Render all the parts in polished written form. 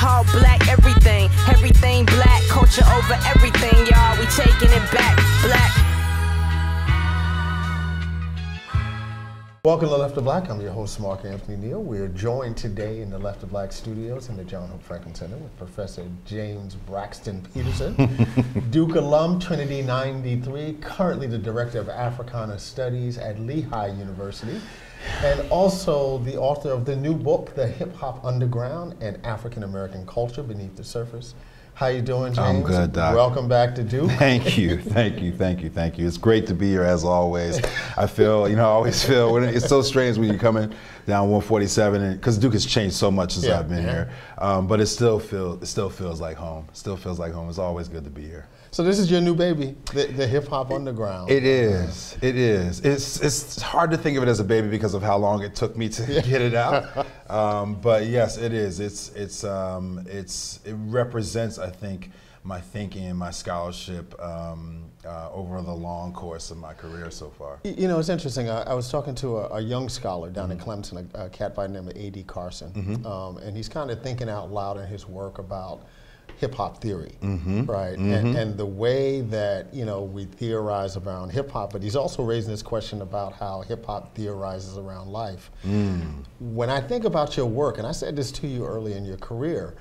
called Black Everything. Everything black, culture over everything, y'all. We taking it back, black. Welcome to Left of Black. I'm your host, Mark Anthony Neal. We're joined today in the Left of Black studios in the John Hope Franklin Center with Professor James Braxton Peterson, Duke alum, Trinity 93, currently the Director of Africana Studies at Lehigh University, and also the author of the new book, The Hip Hop Underground and African American Culture Beneath the Surface. How you doing, James? I'm good, Doc. Welcome back to Duke. Thank you, thank you, thank you, thank you. It's great to be here as always. I feel, I always feel, when it's so strange when you're coming down 147, because Duke has changed so much since I've been here, but it still feels like home. Still feels like home. It's always good to be here. So this is your new baby, the Hip Hop Underground. It is. It is. It's hard to think of it as a baby because of how long it took me to get it out. But yes, it is. It represents, I think, my thinking and my scholarship over the long course of my career so far. You know, it's interesting. I was talking to a young scholar down in Clemson, a cat by the name of A.D. Carson, and he's kind of thinking out loud in his work about hip-hop theory, right? And the way that, we theorize around hip-hop, but he's also raising this question about how hip-hop theorizes around life. When I think about your work, and I said this to you early in your career,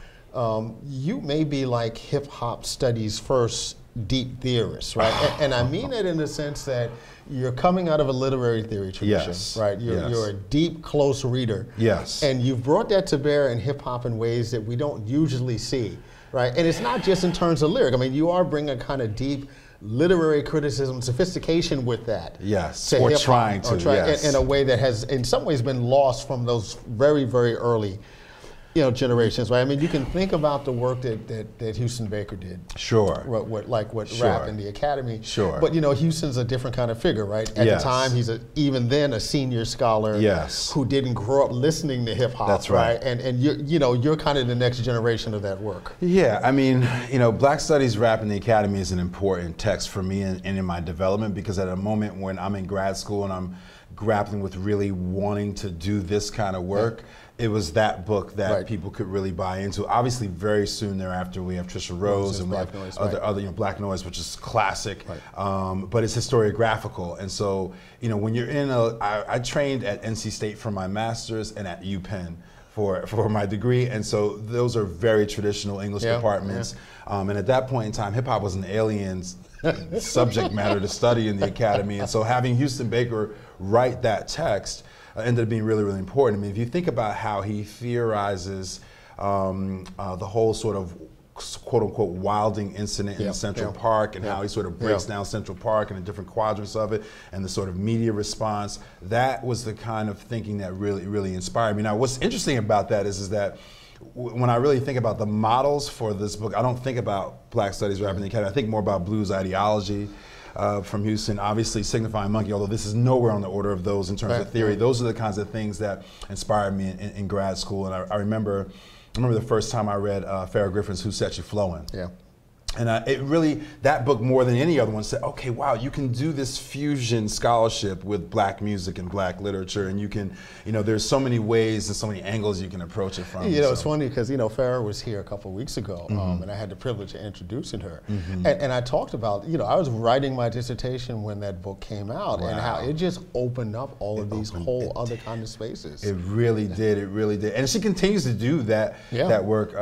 you may be like hip-hop studies first deep theorist, right? And I mean it in the sense that you're coming out of a literary theory tradition, right? You're a deep, close reader. And you've brought that to bear in hip-hop in ways that we don't usually see. Right, and it's not just in terms of lyric. I mean, you are bringing a kind of deep literary criticism, sophistication with that. Or trying to, in a way that has, in some ways, been lost from those very, very early, generations, right? I mean, you can think about the work that Houston Baker did. What rap in the academy. But Houston's a different kind of figure, right? At the time, he's even then a senior scholar who didn't grow up listening to hip hop. That's right. And you're kind of the next generation of that work. Yeah, I mean, Black Studies Rap in the Academy is an important text for me and in my development, because at a moment when I'm in grad school and I'm grappling with really wanting to do this kind of work, it was that book that people could really buy into. Obviously, very soon thereafter, we have Trisha Rose and we have other Black Noise, which is classic, but it's historiographical. And so, when you're in I trained at NC State for my master's and at UPenn for my degree, and so those are very traditional English departments. And at that point in time, hip hop was an alien subject matter to study in the academy, and so having Houston Baker write that text ended up being really, really important. I mean, if you think about how he theorizes the whole sort of quote-unquote wilding incident in Central Park, and how he sort of breaks down Central Park and the different quadrants of it, and the sort of media response, that was the kind of thinking that really, really inspired me. Now, what's interesting about that is that when I really think about the models for this book, I don't think about Black Studies Rap in the Academy. I think more about blues ideology from Houston, obviously Signifying Monkey, although this is nowhere on the order of those in terms of theory. Those are the kinds of things that inspired me in grad school. And I remember the first time I read Farrah Griffin's Who Set You Flowing. And it really, that book more than any other one said, okay, wow, you can do this fusion scholarship with Black music and Black literature, and you can, there's so many ways and so many angles you can approach it from. It's funny because, Farrah was here a couple of weeks ago, and I had the privilege of introducing her. And I talked about, I was writing my dissertation when that book came out, and how it just opened up all of these whole other kind of spaces. It really did, it really did. And she continues to do that, that work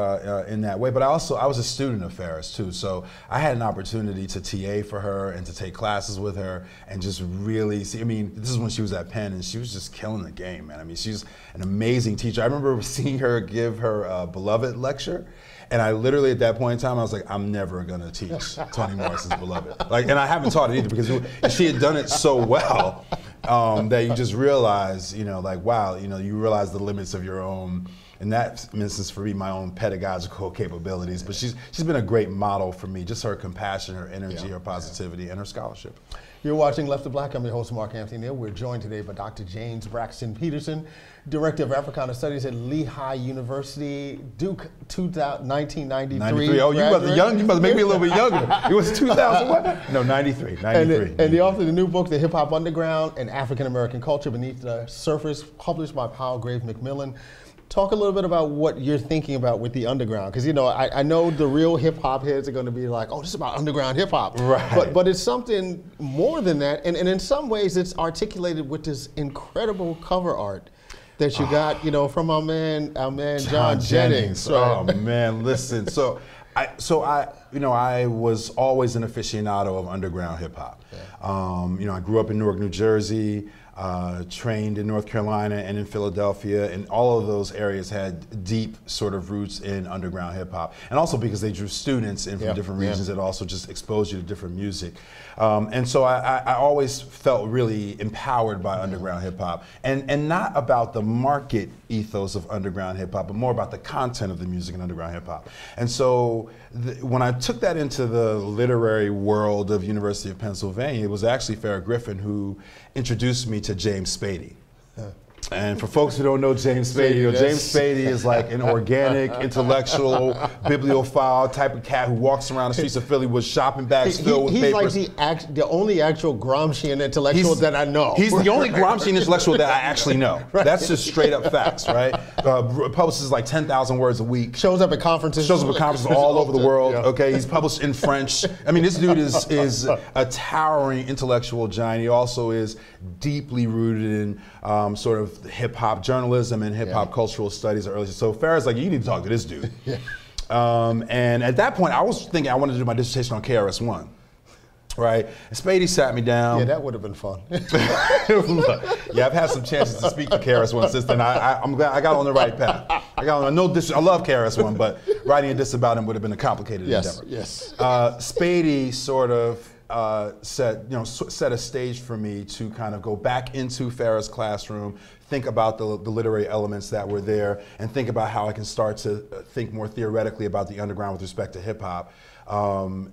in that way. But I was a student of Farrah's too. So I had an opportunity to TA for her and to take classes with her and just really see. I mean, this is when she was at Penn, and she was just killing the game, man. I mean, she's an amazing teacher. I remember seeing her give her Beloved lecture, and I literally at that point in time, I was like, I'm never gonna teach Toni Morrison's Beloved. And I haven't taught it either, because she had done it so well that you just realize, wow, you realize the limits of your own, in that instance for me, my own pedagogical capabilities. But she's been a great model for me, just her compassion, her energy, her positivity, and her scholarship. You're watching Left of Black. I'm your host, Mark Anthony Neal. We're joined today by Dr. James Braxton Peterson, Director of Africana Studies at Lehigh University, Duke 1993. 93. Oh, you must make me a little bit younger. It was 2000 what? No, 93. And the author of the new book, The Hip Hop Underground and African American Culture Beneath the Surface, published by Palgrave Macmillan. Talk a little bit about what you're thinking about with the underground, because I know the real hip hop heads are going to be like, oh, this is about underground hip hop, right? But it's something more than that, and in some ways it's articulated with this incredible cover art that you got, from our man John Jennings. Right? Oh man, listen. So I was always an aficionado of underground hip hop. Yeah. I grew up in Newark, New Jersey. Trained in North Carolina and in Philadelphia, and all of those areas had deep sort of roots in underground hip hop. And also because they drew students in from different regions, it also just exposed you to different music. And so I always felt really empowered by underground hip hop, and not about the market ethos of underground hip hop, but more about the content of the music in underground hip hop. And so when I took that into the literary world of University of Pennsylvania, it was actually Farrah Griffin who introduced me to James Spady. And for folks who don't know James Spady, James Spady is like an organic, intellectual, bibliophile type of cat who walks around the streets of Philly with shopping bags filled with papers. He's like the only actual Gramscian intellectual that I know. He's the only Gramscian intellectual that I actually know. Right. That's just straight up facts, right? Publishes like 10,000 words a week. Shows up at conferences. Shows up at conferences all over the world. Okay, he's published in French. I mean, this dude is a towering intellectual giant. He also is deeply rooted in sort of hip hop journalism and hip hop cultural studies early. So Farrah's like, you need to talk to this dude. And at that point, I was thinking I wanted to do my dissertation on KRS-One. Right, and Spady sat me down. Yeah, that would have been fun. Yeah, I've had some chances to speak to KRS-One since then. I'm glad I got on the right path. I love KRS-One, but writing a diss about him would have been a complicated endeavor. Yes. Spady sort of set a stage for me to kind of go back into Farrah's classroom, think about the literary elements that were there, and think about how I can start to think more theoretically about the underground with respect to hip hop.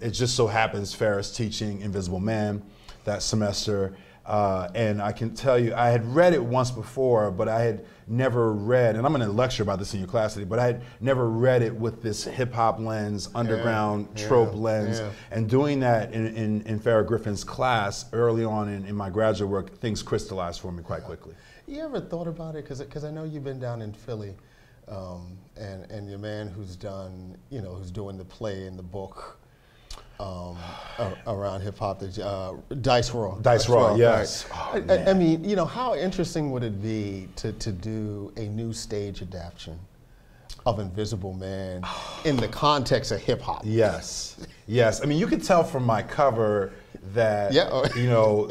It just so happens Farrah's teaching Invisible Man that semester, and I can tell you, I had read it once before, but I had never read, and I'm going to lecture about this in your class today, but I had never read it with this hip hop lens, underground trope lens, and doing that in Farrah Griffin's class early on in my graduate work, things crystallized for me quite quickly. You ever thought about it? Because I know you've been down in Philly, and your man who's done, who's doing the play and the book around hip hop, Dice Raw. Dice Raw, yes. Right. Oh, I mean, how interesting would it be to do a new stage adaptation of Invisible Man in the context of hip hop? Yes, yes. I mean, you could tell from my cover that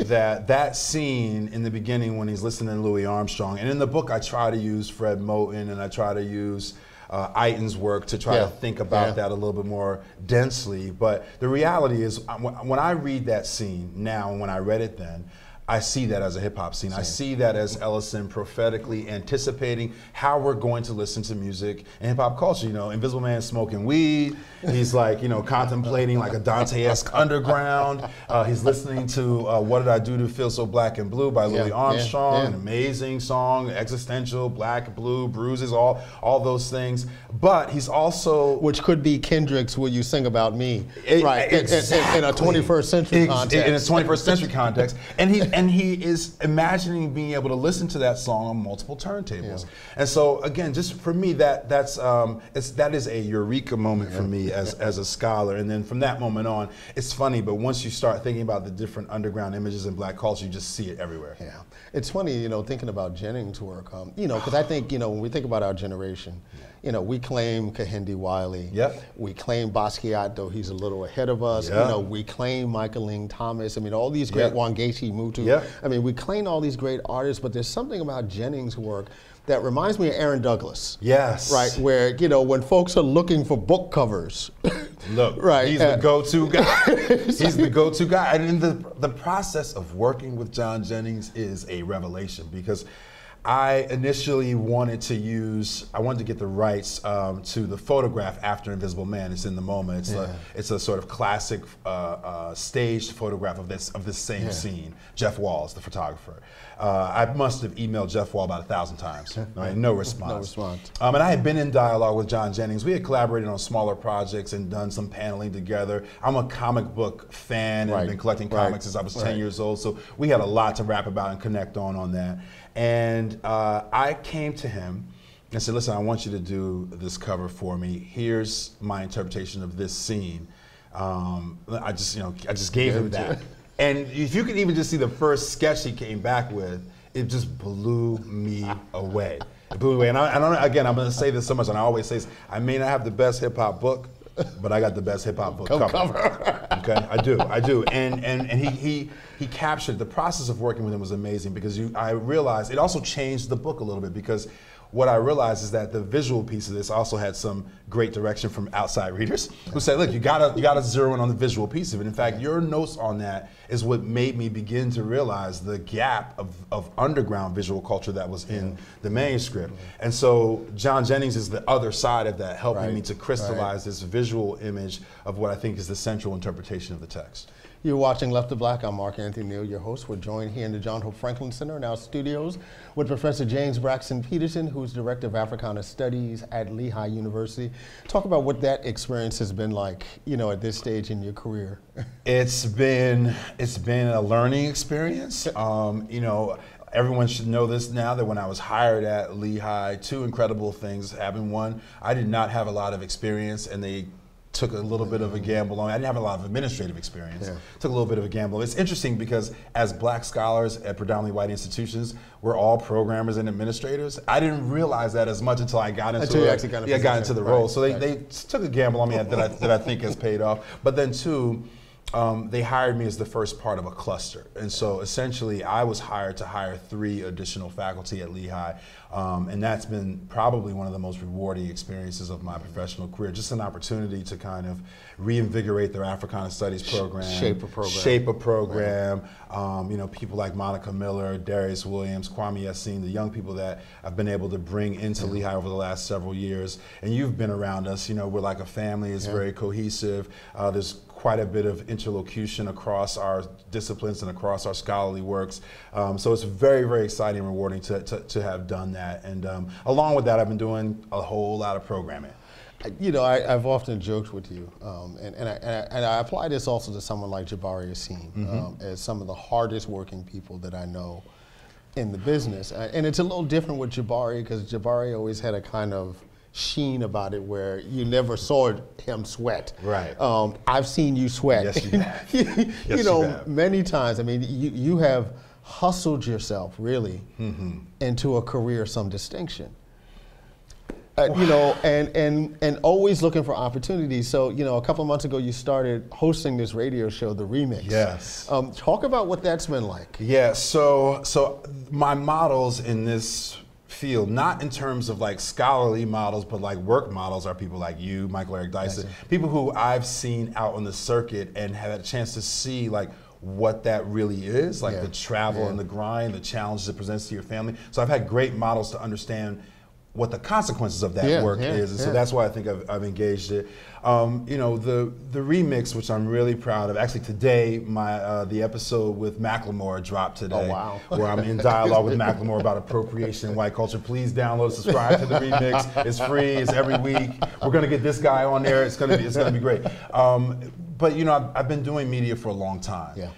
that scene in the beginning when he's listening to Louis Armstrong, and in the book I try to use Fred Moten and I try to use Iton's work to try to think about that a little bit more densely. But the reality is, when I read that scene now and when I read it then, I see that as a hip hop scene. I see that as Ellison prophetically anticipating how we're going to listen to music and hip hop culture. Invisible Man smoking weed. He's like, contemplating like a Dante-esque underground. He's listening to What Did I Do to Feel So Black and Blue by Louis Armstrong, an amazing song, existential, black, blue, bruises, all those things. But he's also, which could be Kendrick's "Will You Sing About Me," right? In a 21st century context. In a 21st century context, and he is imagining being able to listen to that song on multiple turntables. And so again, just for me, that is a eureka moment for me as a scholar. And then from that moment on, it's funny, but once you start thinking about the different underground images in black culture, you just see it everywhere. Yeah, it's funny, thinking about Jennings' work, because I think, when we think about our generation, we claim Kehinde Wiley. We claim Basquiat, though he's a little ahead of us. We claim Michael Ling Thomas. I mean, all these great Wangechi Mutu. I mean, we claim all these great artists, but there's something about Jennings' work that reminds me of Aaron Douglas. Yes. Right, where, when folks are looking for book covers. Look, he's the go-to guy. He's the go-to guy. And the process of working with John Jennings is a revelation, because I initially wanted to get the rights to the photograph after Invisible Man. It's in the moment. It's a sort of classic staged photograph of this same scene. Jeff Walls, the photographer. I must have emailed Jeff Wall about 1,000 times. Right? No response. No response. And I had been in dialogue with John Jennings. We had collaborated on smaller projects and done some paneling together. I'm a comic book fan and I've been collecting comics since I was 10 years old. So we had a lot to rap about and connect on that. And I came to him and said, listen, I want you to do this cover for me. Here's my interpretation of this scene. I just gave him that. And if you could even just see the first sketch he came back with, it just blew me away. It blew me away. And again, I'm going to say this so much, and I always say this, I may not have the best hip hop book, but I got the best hip hop book cover. Okay, I do. And he captured the process of working with him was amazing, because I realized it also changed the book a little bit, because what I realized is that the visual piece of this also had some great direction from outside readers who said, look, you gotta zero in on the visual piece of it. In fact, your notes on that is what made me begin to realize the gap of underground visual culture that was in the manuscript. And so John Jennings is the other side of that, helping me to crystallize this visual image of what I think is the central interpretation of the text. You're watching Left to Black. I'm Mark Anthony Neal, your host. We're joined here in the John Hope Franklin Center in our studios with Professor James Braxton Peterson, who's Director of Africana Studies at Lehigh University. Talk about what that experience has been like, at this stage in your career. It's been a learning experience. Everyone should know this now, that when I was hired at Lehigh, two incredible things happened. One, I did not have a lot of experience, and they took a little bit of a gamble on me. I didn't have a lot of administrative experience. Took a little bit of a gamble. It's interesting because as black scholars at predominantly white institutions, we're all programmers and administrators. I didn't realize that as much until I got into the role. So they took a gamble on me that I think has paid off. But then two, they hired me as the first part of a cluster. And so essentially I was hired to hire 3 additional faculty at Lehigh. And that's been probably one of the most rewarding experiences of my professional career. Just an opportunity to kind of reinvigorate their Africana Studies program. Shape a program. People like Monica Miller, Darius Williams, Kwame Yassine, the young people that I've been able to bring into Lehigh over the last several years. And you've been around us, we're like a family, it's very cohesive. There's quite a bit of interlocution across our disciplines and across our scholarly works. So it's very, very exciting and rewarding to have done that. And along with that, I've been doing a whole lot of programming. I've often joked with you, and I apply this also to someone like JABARI ASIM, as some of the hardest working people that I know in the business. And it's a little different with JABARI, because JABARI always had a kind of sheen about it where you never saw him sweat. Right. I've seen you sweat. Yes, you have. you have. Many times. I mean, you have hustled yourself really into a career of some distinction. And always looking for opportunities. So, a couple of months ago, you started hosting this radio show, The Remix. Yes. Talk about what that's been like. Yeah. So my models in this field, not in terms of like scholarly models, but like work models, are people like you, Michael Eric Dyson, people who I've seen out on the circuit and had a chance to see like what that really is, like the travel and the grind, the challenges it presents to your family. So I've had great models to understand what the consequences of that work is, and so that's why I think I've engaged it. The remix, which I'm really proud of. Actually, today the episode with Macklemore dropped today. Oh wow! Where I'm in dialogue with Macklemore about appropriation in white culture. Please download, subscribe to the remix. It's free. It's every week. We're gonna get this guy on there. It's gonna be great. But I've been doing media for a long time,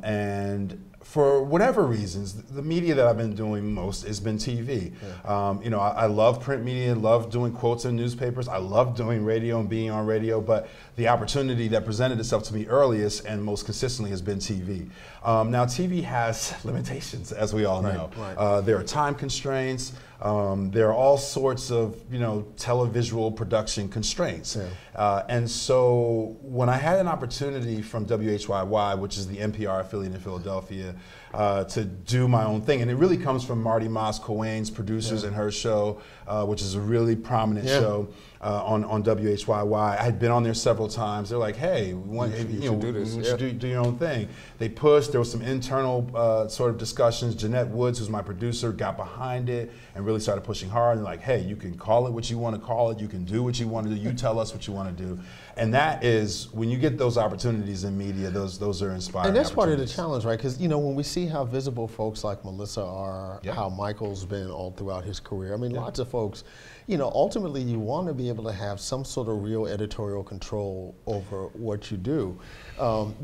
and for whatever reasons, the media that I've been doing most has been TV. I love print media, love doing quotes in newspapers. I love doing radio and being on radio, but the opportunity that presented itself to me earliest and most consistently has been TV. Now, TV has limitations, as we all know. There are time constraints. There are all sorts of, televisual production constraints. And so when I had an opportunity from WHYY, which is the NPR affiliate in Philadelphia, to do my own thing, and it really comes from Marty Moss Coane's producers and her show, which is a really prominent show on WHYY. I had been on there several times. They're like, hey, we want you should do this. You should do your own thing. They pushed. There was some internal sort of discussions. Jeanette Woods, who's my producer, got behind it and really started pushing hard. And like, hey, you can call it what you want to call it. You can do what you want to do. You tell us what you want to do. And that is, when you get those opportunities in media, those are inspiring. And that's part of the challenge, right? Because when we see see how visible folks like Melissa are, Yeah. how Michael's been all throughout his career. I mean, lots of folks, you know, ultimately you want to be able to have some sort of real editorial control over what you do.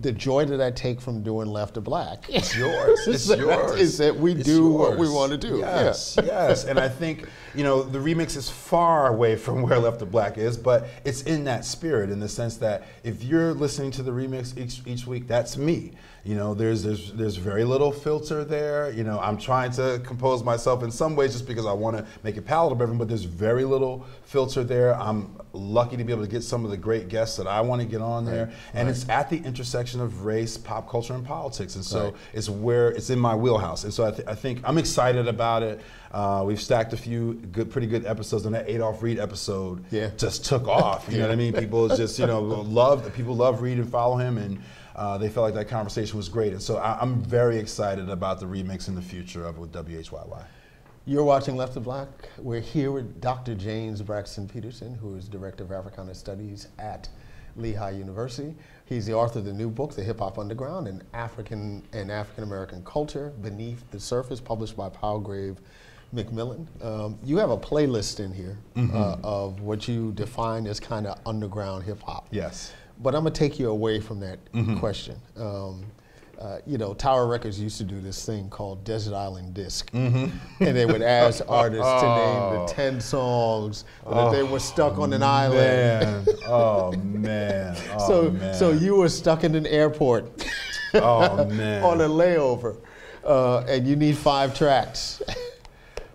The joy that I take from doing Left of Black. It's yours. It's yours. Is that we do what we want to do. Yes, yes. And I think, you know, the remix is far away from where Left of Black is, but it's in that spirit, in the sense that if you're listening to the remix each week, that's me. You know, there's very little filter there. You know, I'm trying to compose myself in some ways just because I want to make it palatable, but there's very little filter there. I'm lucky to be able to get some of the great guests that I want to get on there. And it's at the intersection of race, pop culture, and politics. And so it's where it's in my wheelhouse. And so I think I'm excited about it. We've stacked a few pretty good episodes, and that Adolph Reed episode just took off. You know what I mean? People just, you know, people love Reed and follow him, and they felt like that conversation was great. And so I'm very excited about the remix in the future of it with WHYY. You're watching Left of Black. We're here with Dr. James Braxton Peterson, who is Director of Africana Studies at Lehigh University. He's the author of the new book, The Hip Hop Underground, and African American Culture Beneath the Surface, published by Palgrave Macmillan. You have a playlist in here of what you define as kind of underground hip hop. Yes. But I'm gonna take you away from that question. You know, Tower Records used to do this thing called Desert Island Disc. And they would ask artists to name the 10 songs that they were stuck on an island. Oh, man. Oh, man. So you were stuck in an airport oh, man. on a layover, and you need 5 tracks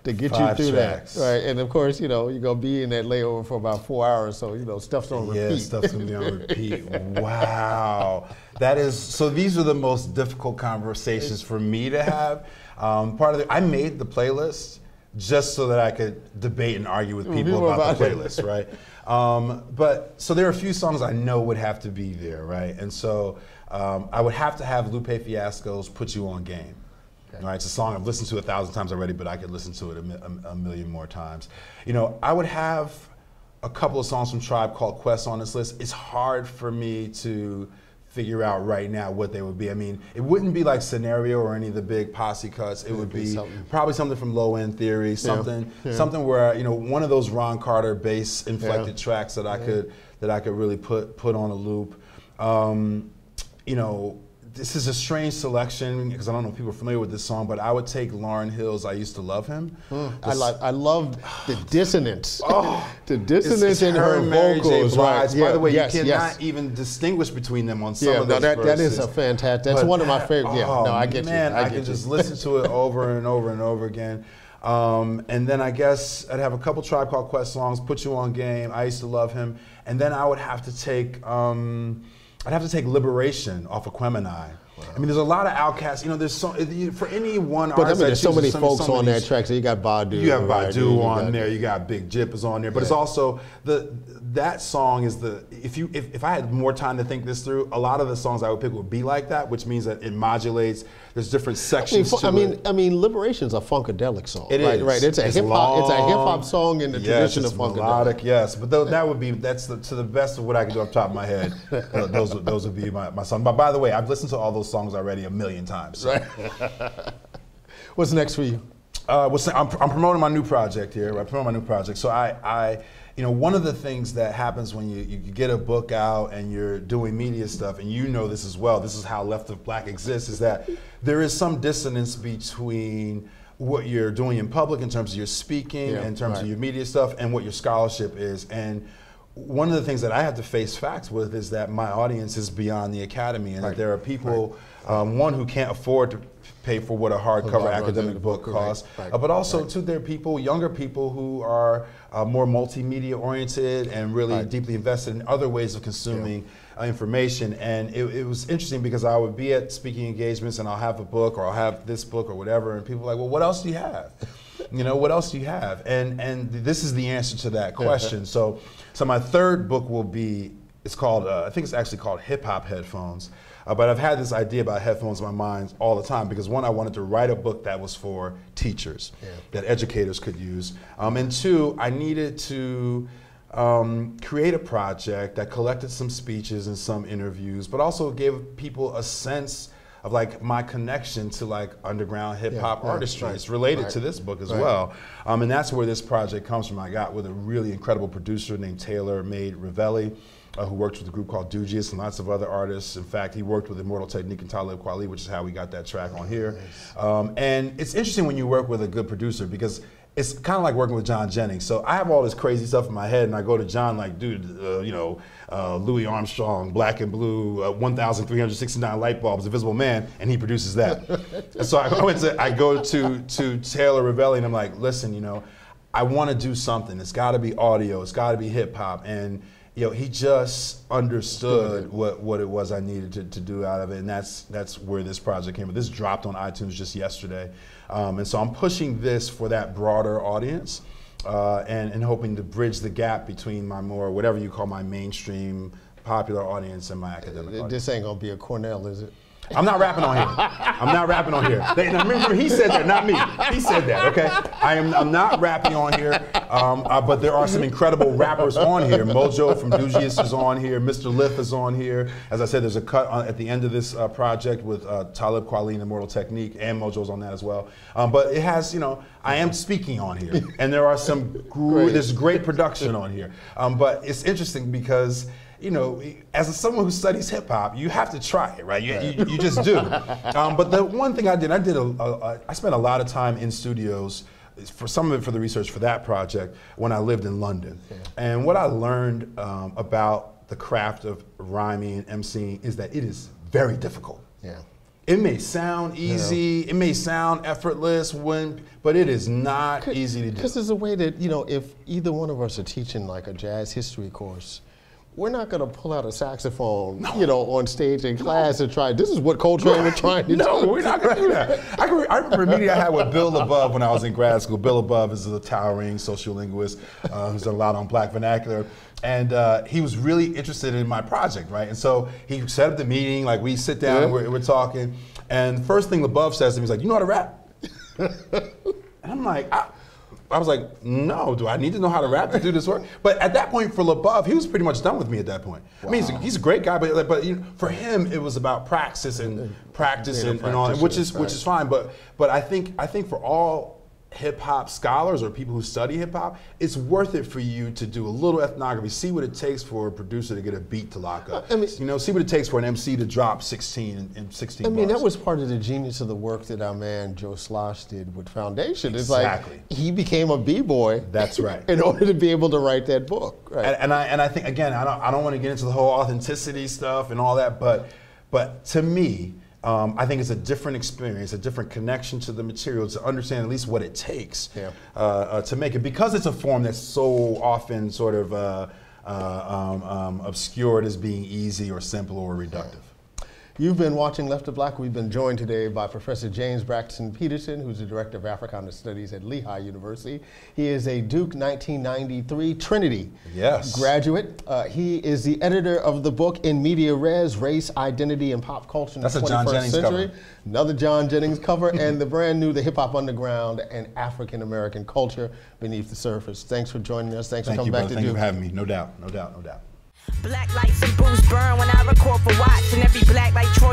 to get you through that. Right? And of course, you know, you're gonna be in that layover for about 4 hours, so you know, stuff's on repeat. Yeah, stuff's gonna be on repeat. Wow. That is, so these are the most difficult conversations for me to have. I made the playlist just so that I could debate and argue with people about the playlist, right? But so there are a few songs I know would have to be there, right? And so I would have to have Lupe Fiasco's Put You On Game. Right, it's a song I've listened to 1,000 times already, but I could listen to it a million more times. You know, I would have a couple of songs from Tribe Called Quest on this list. It's hard for me to figure out right now what they would be. I mean, it wouldn't be like Scenario or any of the big posse cuts. It would be probably something from Low End Theory, something where, you know, one of those Ron Carter bass inflected tracks that I could really put on a loop. You know, this is a strange selection because I don't know if people are familiar with this song, but I would take Lauryn Hill's I Used to Love Him. I loved the dissonance. The dissonance in her vocals. Right. By the way, you cannot even distinguish between them on some of those verses. That is a fantastic, that's one of my favorite. I get you. I can just listen to it over and over and over again. And then I guess I'd have a couple Tribe Called Quest songs, Put You On Game, I Used to Love Him, and then I would have to take Liberation off of Quemini. I mean, there's a lot of Outcasts. You know, there's so for any one artist. But I mean, there's so many folks on that track. So you got Badu. You have Badu on there. You got Big Jip is on there. But it's also that song is if I had more time to think this through, a lot of the songs I would pick would be like that, which means that it modulates. There's different sections. I mean, Liberation's a funkadelic song. It is. Right. It's a hip hop song in the tradition of funkadelic. Melodic, yes. But that would be to the best of what I can do off the top of my head. those would be my song. But by the way, I've listened to all those songs already a million times. So. Right. What's next for you? I'm promoting my new project here. I'm promoting my new project. So you know, one of the things that happens when you get a book out and you're doing media stuff, and you know this as well, this is how Left of Black exists, is that there is some dissonance between what you're doing in public in terms of your speaking, in terms of your media stuff, and what your scholarship is. And one of the things that I have to face facts with is that my audience is beyond the academy, and that there are people, one, who can't afford to pay for what a hardcover academic book costs, but also two, there are people, younger people, who are more multimedia oriented and really deeply invested in other ways of consuming information. And it was interesting because I would be at speaking engagements and I'll have a book or I'll have this book or whatever, and people are like, well, what else do you have? You know, what else do you have? And this is the answer to that question. So my third book will be, it's called, I think it's actually called Hip Hop Headphones. But I've had this idea about headphones in my mind all the time because, one, I wanted to write a book that was for teachers, that educators could use. And two, I needed to create a project that collected some speeches and some interviews, but also gave people a sense of like my connection to like underground hip hop artistry. Right. It's related Right. to this book as Right. well. And that's where this project comes from. I got with a really incredible producer named Taylor Made Ravelli, who worked with a group called Dugious and lots of other artists. In fact, he worked with Immortal Technique and Talib Kweli, which is how we got that track on here. And it's interesting when you work with a good producer because it's kind of like working with John Jennings. So I have all this crazy stuff in my head, and I go to John like, dude, you know, Louis Armstrong, Black and Blue, 1,369 light bulbs, Invisible Man, and he produces that. And so I go to Taylor Ravelli, and I'm like, listen, you know, I want to do something. It's got to be audio. It's got to be hip hop. And you know, he just understood what it was I needed to do out of it, and that's where this project came from. This dropped on iTunes just yesterday, and so I'm pushing this for that broader audience, and hoping to bridge the gap between my more, whatever you call my mainstream popular audience and my academic audience. This ain't gonna be a Cornell, is it? I'm not rapping on here. I'm not rapping on here. Now remember, he said that, not me. He said that, okay? I'm not rapping on here, but there are some incredible rappers on here. Mojo from Dugious is on here. Mr. Lif is on here. As I said, there's a cut at the end of this project with Talib Kweli and Immortal Technique, and Mojo's on that as well. But it has, you know, I am speaking on here, and there are some there's great production on here. But it's interesting because, you know, as someone who studies hip hop, you have to try it, right? You just do. But the one thing I spent a lot of time in studios, for some of it for the research for that project, when I lived in London. Yeah. And what I learned about the craft of rhyming and emceeing is that it is very difficult. Yeah. It may sound easy, it may sound effortless, but it is not easy to do. Because there's a way that, you know, if either one of us are teaching like a jazz history course, we're not going to pull out a saxophone, you know, on stage in class and try, this is what Coltrane was trying to do. No, we're not going to do that. I remember a meeting I had with Bill Above when I was in grad school. Bill Above is a towering sociolinguist who's done a lot on black vernacular. And he was really interested in my project, right? And so he set up the meeting, like we sit down and we're talking. And the first thing LaBeouf says to me, he's like, you know how to rap? And I'm like, I was like, no, do I need to know how to rap to do this work? But at that point for LaBeouf, he was pretty much done with me at that point. Wow. I mean, he's a great guy, but you know, for him, it was about practice and all, which is fine. But I think for all hip hop scholars or people who study hip hop, it's worth it for you to do a little ethnography, see what it takes for a producer to get a beat to lock up. I mean, you know, see what it takes for an MC to drop 16 in 16 I mean, bars. that was part of the genius of the work that our man Joe Slosh did with Foundation. It's exactly. Like he became a b-boy. That's right. In order to be able to write that book. Right. And I think, again, I don't want to get into the whole authenticity stuff and all that, but to me, I think it's a different experience, a different connection to the material to understand at least what it takes to make it, because it's a form that's so often sort of obscured as being easy or simple or reductive. You've been watching Left of Black. We've been joined today by Professor James Braxton Peterson, who's the Director of Africana Studies at Lehigh University. He is a Duke 1993 Trinity graduate. He is the editor of the book In Media Res, Race, Identity, and Pop Culture in the 21st Century. Cover. Another John Jennings cover, and the brand new The Hip Hop Underground and African American Culture Beneath the Surface. Thanks for joining us. Thanks for coming back to Duke. Thank you for having me. No doubt, no doubt, no doubt. Black lights and booze burn when I record for Watts, and every black light Troy